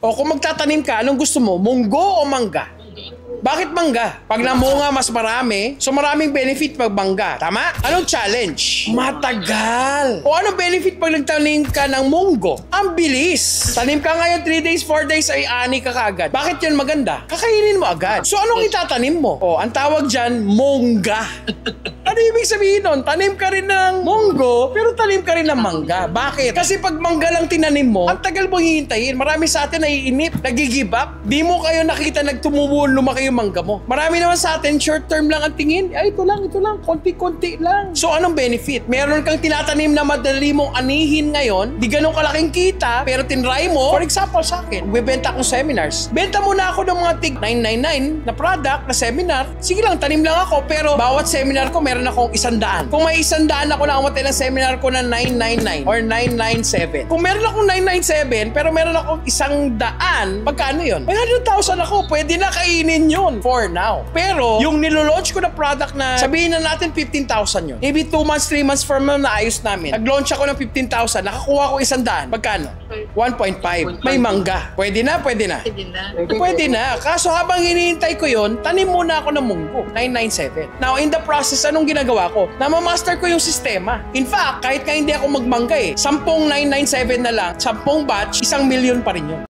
O kung magtatanim ka, anong gusto mo? Munggo o mangga? Bakit mangga? Pag namunga mas marami, so maraming benefit pag mangga. Tama? Anong challenge? Matagal. O anong benefit pag nagtanim ka ng munggo? Ang bilis. Tanim ka ngayon 3 days, 4 days ay ani ka kaagad. Bakit yun maganda? Kakainin mo agad. So anong itatanim mo? O, ang tawag dyan, mungga. Ano ibig sabihin nun? Tanim ka rin ng munggo, pero tanim ka rin ng mangga. Bakit? Kasi pag mangga lang tinanim mo, ang tagal mong hihintayin. Marami sa atin naiinip, nag-give up. Di mo kayo nakita nagtumubo, lumaki yung mangga mo. Marami naman sa atin, short term lang ang tingin. Ay, ito lang, konti-konti lang. So, anong benefit? Meron kang tinatanim na madali mong anihin ngayon, di ganun kalaking kita, pero tinry mo. For example, sa akin, bebenta akong seminars. Benta muna ako ng mga tig 999 na product, na seminar. Sige lang, tanim lang ako, pero bawat seminar ko, meron akong 100. Kung may 100 ako na amatay ng seminar ko na 999 or 997. Kung meron akong 997, pero meron akong 100, magkano yun? May 100,000 ako, pwede na kainin yun for now. Pero, yung nilolaunch ko na product na sabihin na natin 15,000 yun. Maybe 2 months, 3 months from now naayos namin. Nag-launch ako ng 15,000, nakakuha ko 100. Magkano? 1.5. May mangga. Pwede na, pwede na. Pwede na. Kaso habang hinihintay ko yun, tanim muna ako ng munggo. 997. Now, in the process, anong ginagawa ko? Namamaster ko yung sistema. In fact, kahit nga hindi ako magmangga 10 997 na lang, 10 batch, 1 million pa rin yun.